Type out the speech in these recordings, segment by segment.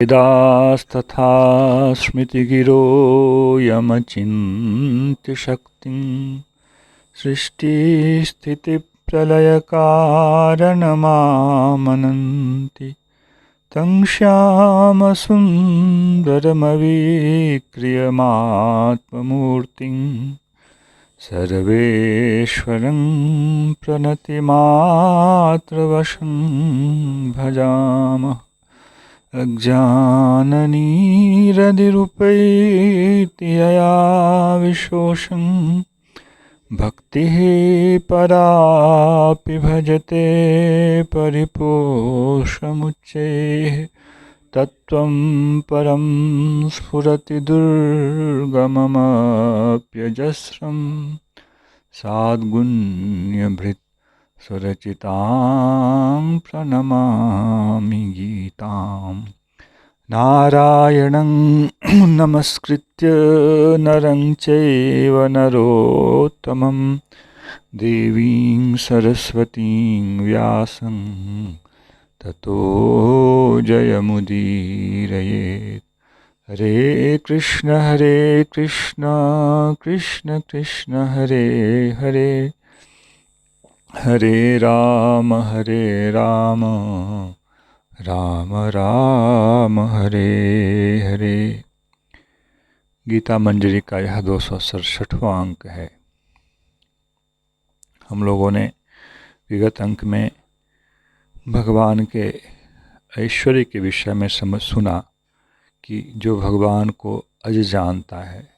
वेदास्तथा स्मृतिगिरो यमचिन्त्य शक्तिं सृष्टिस्थितिप्रलयकारणमामनन्ति तं श्यामसुन्दरमविक्रियमात्ममूर्तिं सर्वेश्वरं प्रणतिमात्रवशं भजामः। अज्ञाननिरतिरुपैति यया विशोषं भक्तिः परापि भजते परिपोषमुच्चैः तत्त्वं परं स्फुरति दुर्गममप्यजस्रं साद्गुण्यभृत् स्वरचितां प्रणमामि गीताम्। नारायणं नमस्कृत्य नरं चैव नरोत्तमं देवीं सरस्वतीं व्यासं ततो जयमुदीरयेत्। हरे कृष्ण कृष्ण कृष्ण हरे हरे, हरे राम राम राम हरे हरे। गीता मंजरी का यह 267वां अंक है। हम लोगों ने विगत अंक में भगवान के ऐश्वर्य के विषय में सुना कि जो भगवान को अज जानता है,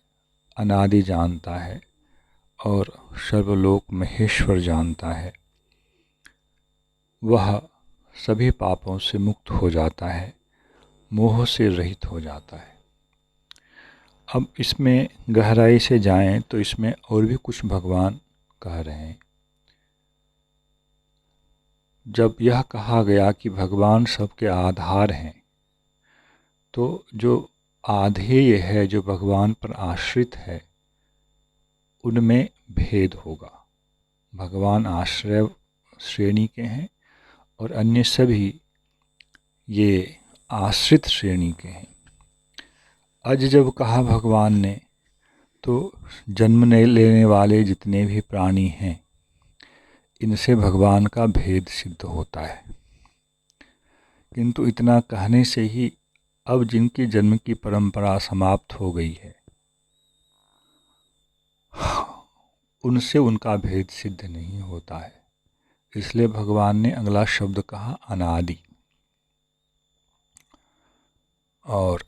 अनादि जानता है और सर्वलोक महेश्वर जानता है, वह सभी पापों से मुक्त हो जाता है, मोह से रहित हो जाता है। अब इसमें गहराई से जाएं तो इसमें और भी कुछ भगवान कह रहे हैं। जब यह कहा गया कि भगवान सबके आधार हैं, तो जो आधेय है, जो भगवान पर आश्रित है, उनमें भेद होगा। भगवान आश्रय श्रेणी के हैं और अन्य सभी ये आश्रित श्रेणी के हैं। आज जब कहा भगवान ने, तो जन्म लेने वाले जितने भी प्राणी हैं, इनसे भगवान का भेद सिद्ध होता है। किंतु इतना कहने से ही अब जिनकी जन्म की परंपरा समाप्त हो गई है, उनसे उनका भेद सिद्ध नहीं होता है। इसलिए भगवान ने अगला शब्द कहा अनादि। और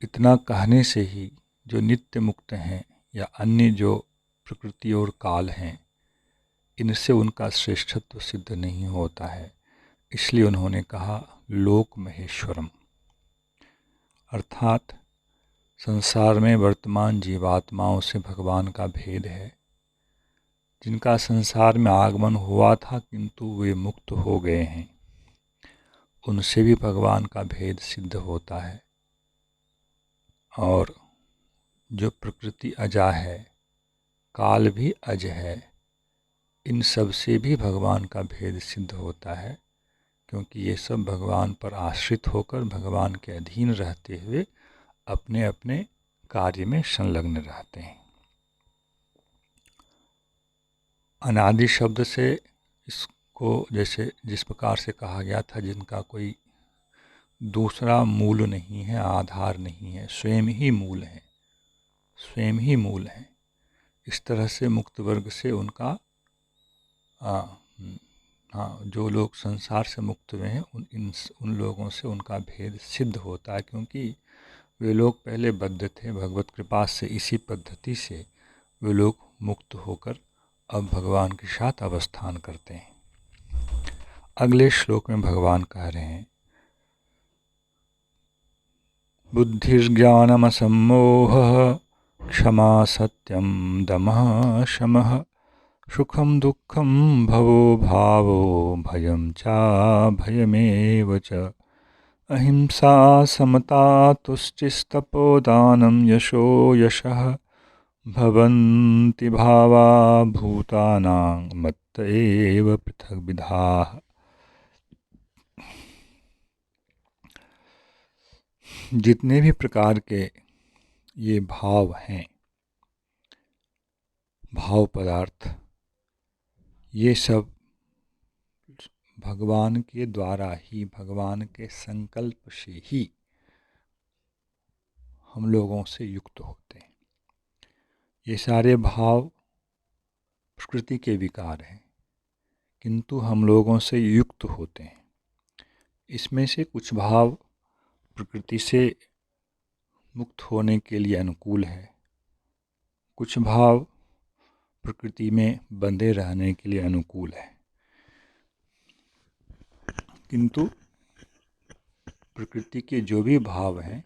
इतना कहने से ही जो नित्य मुक्त हैं या अन्य जो प्रकृति और काल हैं, इनसे उनका श्रेष्ठत्व सिद्ध नहीं होता है। इसलिए उन्होंने कहा लोक महेश्वरम, अर्थात संसार में वर्तमान जीवात्माओं से भगवान का भेद है। जिनका संसार में आगमन हुआ था किंतु वे मुक्त हो गए हैं, उनसे भी भगवान का भेद सिद्ध होता है। और जो प्रकृति अजा है, काल भी अज है, इन सब से भी भगवान का भेद सिद्ध होता है, क्योंकि ये सब भगवान पर आश्रित होकर भगवान के अधीन रहते हुए अपने अपने कार्य में संलग्न रहते हैं। अनादि शब्द से इसको जैसे जिस प्रकार से कहा गया था, जिनका कोई दूसरा मूल नहीं है, आधार नहीं है, स्वयं ही मूल है, स्वयं ही मूल है। इस तरह से मुक्त वर्ग से उनका जो लोग संसार से मुक्त हुए हैं, उन लोगों से उनका भेद सिद्ध होता है, क्योंकि वे लोग पहले बद्ध थे। भगवत कृपा से इसी पद्धति से वे लोग मुक्त होकर अब भगवान के साथ अवस्थान करते हैं। अगले श्लोक में भगवान कह रहे हैं, बुद्धिर्ज्ञानमसम्मोहः क्षमा सत्यं दमः शमः सुखं दुःखं भवो भावो भयं चाभयमेव च अहिंसा समता तुष्टिस्तपोदानं यशो यशः भवन्ति भावा भूतानां मत्त एव पृथग्विधाः। जितने भी प्रकार के ये भाव हैं, भाव पदार्थ, ये सब भगवान के द्वारा ही, भगवान के संकल्प से ही हम लोगों से युक्त होते हैं। ये सारे भाव प्रकृति के विकार हैं, किंतु हम लोगों से युक्त होते हैं। इसमें से कुछ भाव प्रकृति से मुक्त होने के लिए अनुकूल है, कुछ भाव प्रकृति में बंधे रहने के लिए अनुकूल है। किंतु प्रकृति के जो भी भाव हैं,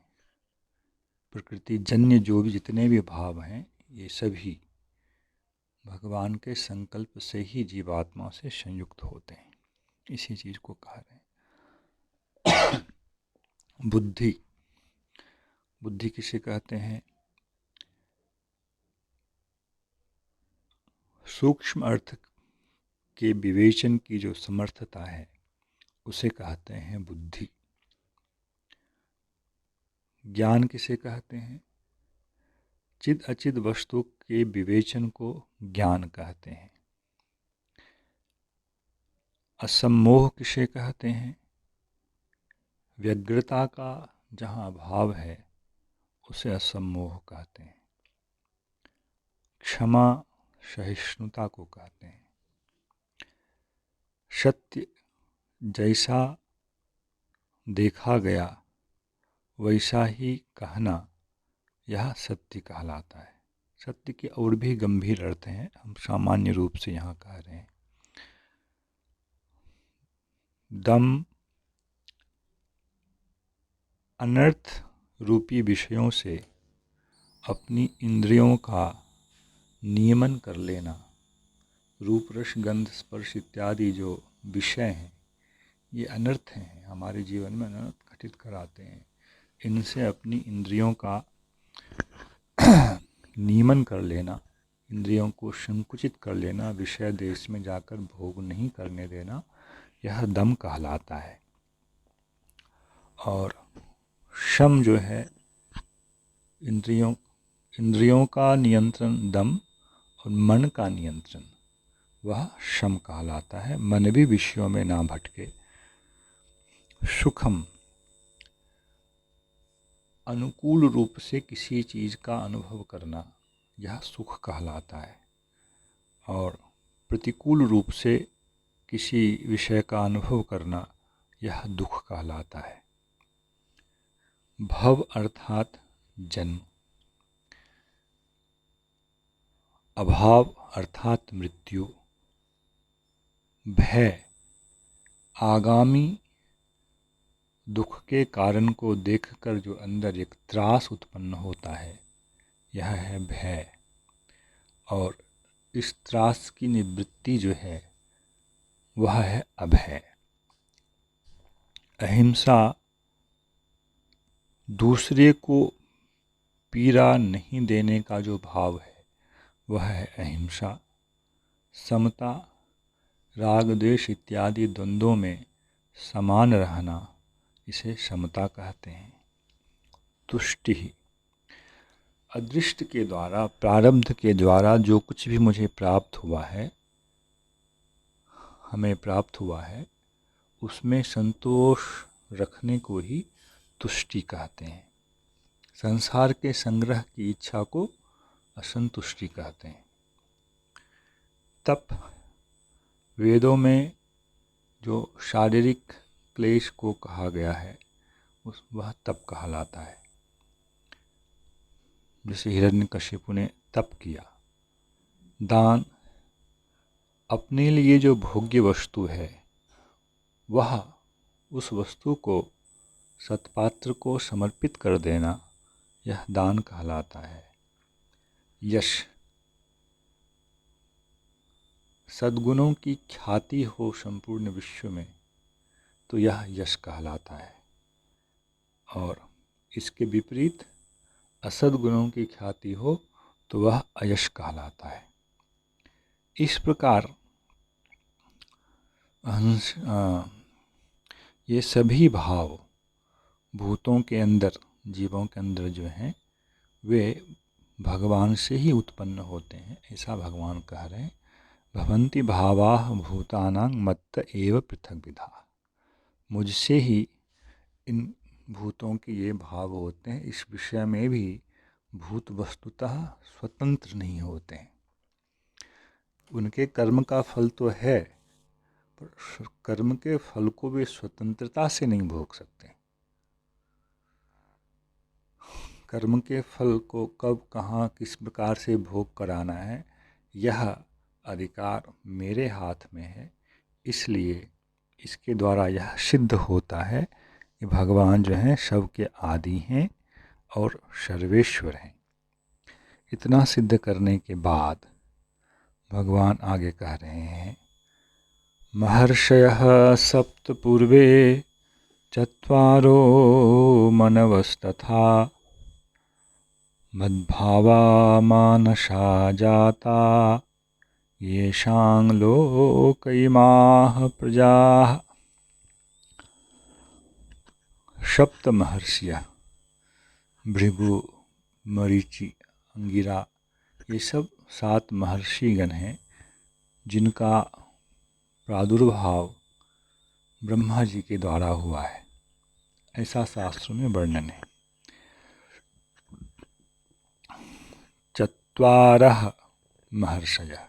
प्रकृति जन्य जो भी जितने भी भाव हैं, ये सभी भगवान के संकल्प से ही जीवात्मा से संयुक्त होते हैं। इसी चीज़ को कह रहे हैं। बुद्धि, बुद्धि किसे कहते हैं? सूक्ष्म अर्थ के विवेचन की जो समर्थता है उसे कहते हैं बुद्धि। ज्ञान किसे कहते हैं? चिद अचिद वस्तु के विवेचन को ज्ञान कहते हैं। असम्मोह किसे कहते हैं? व्यग्रता का जहाँ अभाव है उसे असम्मोह कहते हैं। क्षमा सहिष्णुता को कहते हैं। सत्य जैसा देखा गया वैसा ही कहना, यह सत्य कहलाता है। सत्य के और भी गंभीर अर्थ हैं, हम सामान्य रूप से यहाँ कह रहे हैं। दम अनर्थ रूपी विषयों से अपनी इंद्रियों का नियमन कर लेना। रूप रस गंध स्पर्श इत्यादि जो विषय हैं ये अनर्थ हैं, हमारे जीवन में अनर्थ घटित कराते हैं। इनसे अपनी इंद्रियों का नियमन कर लेना, इंद्रियों को संकुचित कर लेना, विषय देश में जाकर भोग नहीं करने देना, यह दम कहलाता है। और शम जो है, इंद्रियों का नियंत्रण दम और मन का नियंत्रण वह शम कहलाता है। मन भी विषयों में ना भटके। सुखम, अनुकूल रूप से किसी चीज़ का अनुभव करना, यह सुख कहलाता है। और प्रतिकूल रूप से किसी विषय का अनुभव करना, यह दुख कहलाता है। भव अर्थात जन्म, अभाव अर्थात मृत्यु, भय आगामी दुख के कारण को देखकर जो अंदर एक त्रास उत्पन्न होता है, यह है भय। और इस त्रास की निवृत्ति जो है वह है अभय। अहिंसा, दूसरे को पीड़ा नहीं देने का जो भाव है वह है अहिंसा। समता, राग द्वेष इत्यादि द्वंद्वों में समान रहना, इसे समता कहते हैं। तुष्टि, अदृष्ट के द्वारा, प्रारब्ध के द्वारा जो कुछ भी मुझे प्राप्त हुआ है, हमें प्राप्त हुआ है, उसमें संतोष रखने को ही तुष्टि कहते हैं। संसार के संग्रह की इच्छा को असंतुष्टि कहते हैं। तप, वेदों में जो शारीरिक क्लेश को कहा गया है वह तप कहलाता है। जैसे हिरण्यकशिपु ने तप किया। दान, अपने लिए जो भोग्य वस्तु है वह उस वस्तु को सत्पात्र को समर्पित कर देना, यह दान कहलाता है। यश, सद्गुणों की ख्याति हो संपूर्ण विश्व में तो यह यश कहलाता है। और इसके विपरीत असद्गुणों की ख्याति हो तो वह अयश कहलाता है। इस प्रकार ये सभी भाव भूतों के अंदर जीवों के अंदर जो हैं वे भगवान से ही उत्पन्न होते हैं, ऐसा भगवान कह रहे हैं। भवन्ति भावाः भूतानां मत्त एव पृथक विधा। मुझसे ही इन भूतों के ये भाव होते हैं, इस विषय में भी भूत वस्तुतः स्वतंत्र नहीं होते हैं। उनके कर्म का फल तो है, पर कर्म के फल को वे स्वतंत्रता से नहीं भोग सकते। कर्म के फल को कब, कहाँ, किस प्रकार से भोग कराना है, यह अधिकार मेरे हाथ में है। इसलिए इसके द्वारा यह सिद्ध होता है कि भगवान जो हैं सबके आदि हैं और सर्वेश्वर हैं। इतना सिद्ध करने के बाद भगवान आगे कह रहे हैं, महर्षयः सप्त पूर्वे चत्वारो मनवस्तथा मद्भावा मानसा जाता येषां लोक इमाः प्रजाः। सप्त महर्षियाँ, भृगु, मरीचि, अंगिरा, ये सब 7 महर्षिगण हैं जिनका प्रादुर्भाव ब्रह्मा जी के द्वारा हुआ है, ऐसा शास्त्रों में वर्णन है। चत्वारः महर्षयः,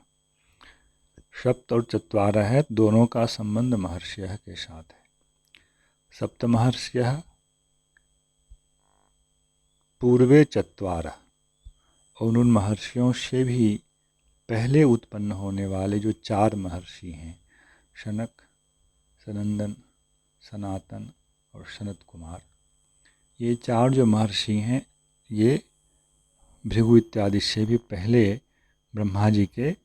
सप्त और चत्वारः है, दोनों का संबंध महर्षयः के साथ है। सप्त महर्षयः पूर्वे चत्वारः, और उन महर्षियों से भी पहले उत्पन्न होने वाले जो 4 महर्षि हैं, शनक, सनंदन, सनातन और सनत कुमार, ये 4 जो महर्षि हैं ये भृगु इत्यादि से भी पहले ब्रह्मा जी के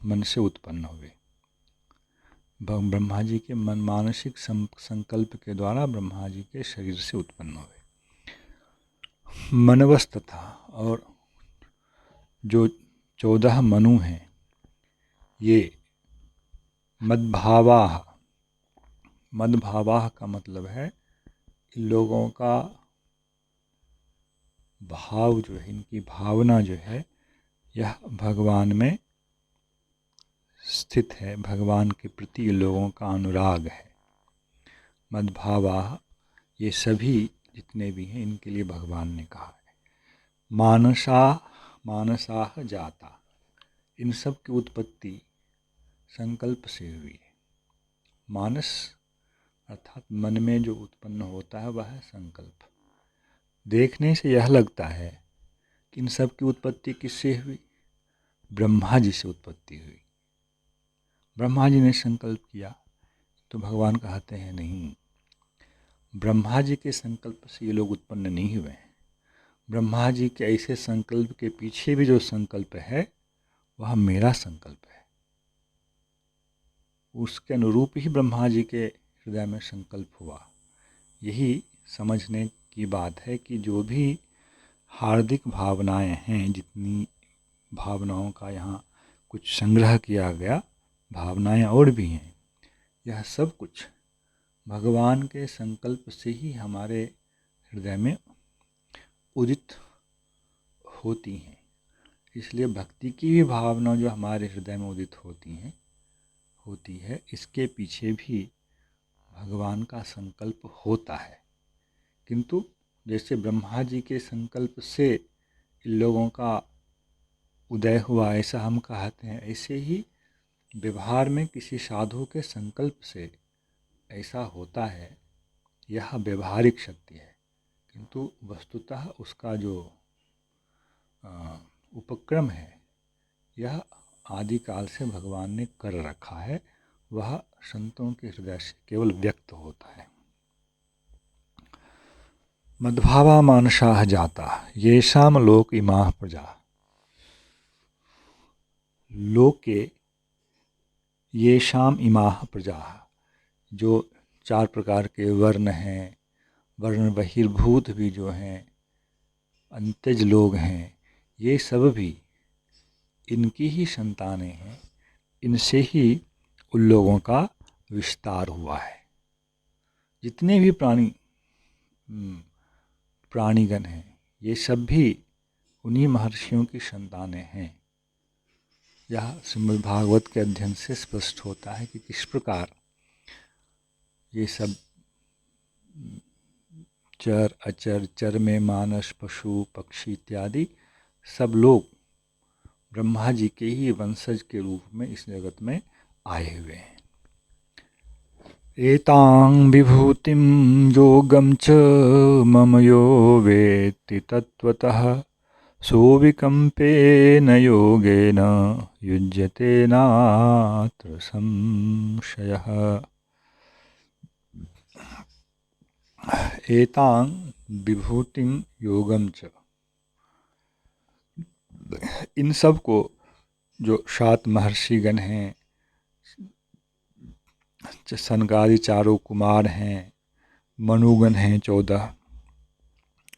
मन से उत्पन्न हुए। ब्रह्मा जी के मन मानसिक संकल्प के द्वारा ब्रह्मा जी के शरीर से उत्पन्न हुए। मनवस्तथा, और जो 14 मनु हैं ये मद्भावाः, मद्भावाः का मतलब है इन लोगों का भाव जो है, इनकी भावना जो है यह भगवान में स्थित है, भगवान के प्रति इन लोगों का अनुराग है। मद्भावाः, ये सभी जितने भी हैं इनके लिए भगवान ने कहा है। मानसाः जाता, इन सब की उत्पत्ति संकल्प से हुई है। मानस अर्थात मन में जो उत्पन्न होता है वह है संकल्प। देखने से यह लगता है कि इन सब की उत्पत्ति किससे हुई? ब्रह्मा जी से उत्पत्ति हुई। ब्रह्मा जी ने संकल्प किया, तो भगवान कहते हैं नहीं, ब्रह्मा जी के संकल्प से ये लोग उत्पन्न नहीं हुए हैं। ब्रह्मा जी के ऐसे संकल्प के पीछे भी जो संकल्प है वह मेरा संकल्प है। उसके अनुरूप ही ब्रह्मा जी के हृदय में संकल्प हुआ। यही समझने की बात है कि जो भी हार्दिक भावनाएं हैं, जितनी भावनाओं का यहाँ कुछ संग्रह किया गया, भावनाएं और भी हैं, यह सब कुछ भगवान के संकल्प से ही हमारे हृदय में उदित होती हैं। इसलिए भक्ति की भी भावना जो हमारे हृदय में उदित होती है, इसके पीछे भी भगवान का संकल्प होता है। किंतु जैसे ब्रह्मा जी के संकल्प से इन लोगों का उदय हुआ ऐसा हम कहते हैं, ऐसे ही व्यवहार में किसी साधु के संकल्प से ऐसा होता है, यह व्यवहारिक शक्ति है। किंतु वस्तुतः उसका जो उपक्रम है यह आदिकाल से भगवान ने कर रखा है, वह संतों के हृदय से केवल व्यक्त होता है। मद्भावा मानसाः जाता येषां लोक इमाः प्रजा। लोके येषां इमाः प्रजाः, जो 4 प्रकार के वर्ण हैं, वर्ण बहिर्भूत भी जो हैं, अंत्यज लोग हैं, ये सब भी इनकी ही संतानें हैं। इनसे ही उन लोगों का विस्तार हुआ है। जितने भी प्राणी प्राणीगण हैं, ये सब भी उन्हीं महर्षियों की संतानें हैं। यह श्रीमद् भागवत के अध्ययन से स्पष्ट होता है कि किस प्रकार ये सब चर अचर, चर में मानस, पशु पक्षी इत्यादि सब लोग ब्रह्मा जी के ही वंशज के रूप में इस जगत में आए हुए हैं। एतां विभूतिं योगं च मम यो वेत्ति तत्त्वतः सोऽविकम्पेन योगेन युज्यते नात्र संशयः। एतां विभूतिं योगं च, इन सब को जो 7 महर्षिगण हैं, सनकादि चारों कुमार हैं, मनुगण हैं 14,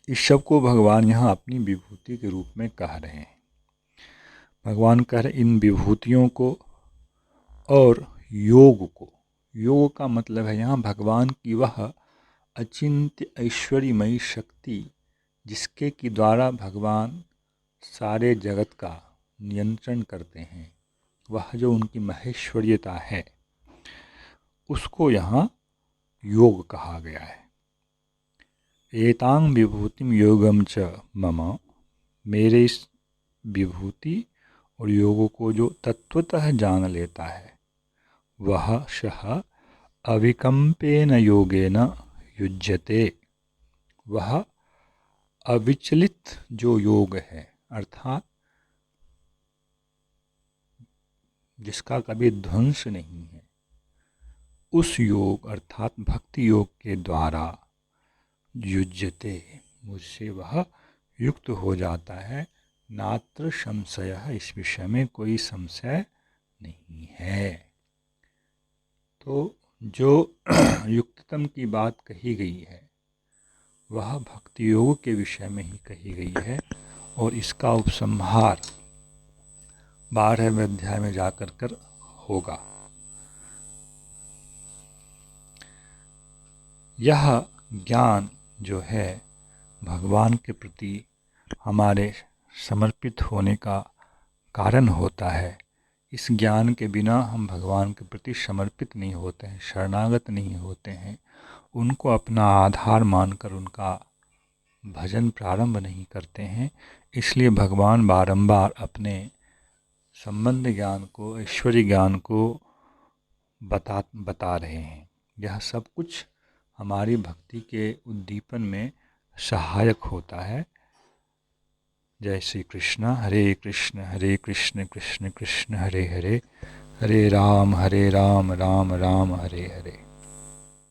इस सब को भगवान यहाँ अपनी विभूति के रूप में कह रहे हैं। भगवान कह रहे इन विभूतियों को और योग को। योग का मतलब है यहाँ भगवान की वह अचिंत्य ऐश्वर्यमयी शक्ति जिसके की द्वारा भगवान सारे जगत का नियंत्रण करते हैं, वह जो उनकी महेश्वरीयता है उसको यहाँ योग कहा गया है। एतां विभूतिम योगम च मम, मेरे इस विभूति और योग को जो तत्वतः जान लेता है वह शः अविकम्पेन योगेन युज्यते, वह अविचलित जो योग है अर्थात जिसका कभी ध्वंस नहीं है, उस योग अर्थात भक्ति योग के द्वारा युज्यते, मुझसे वह युक्त हो जाता है। नात्र संशयः, इस विषय में कोई संशय नहीं है। तो जो युक्ततम की बात कही गई है वह भक्ति योग के विषय में ही कही गई है और इसका उपसंहार 12वें अध्याय में जाकर कर होगा। यह ज्ञान जो है भगवान के प्रति हमारे समर्पित होने का कारण होता है। इस ज्ञान के बिना हम भगवान के प्रति समर्पित नहीं होते हैं, शरणागत नहीं होते हैं, उनको अपना आधार मानकर उनका भजन प्रारंभ नहीं करते हैं। इसलिए भगवान बारंबार अपने संबंध ज्ञान को, ऐश्वर्य ज्ञान को बता रहे हैं। यह सब कुछ हमारी भक्ति के उद्दीपन में सहायक होता है। जय श्री कृष्ण। हरे कृष्ण कृष्ण कृष्ण हरे हरे, हरे राम राम राम हरे हरे।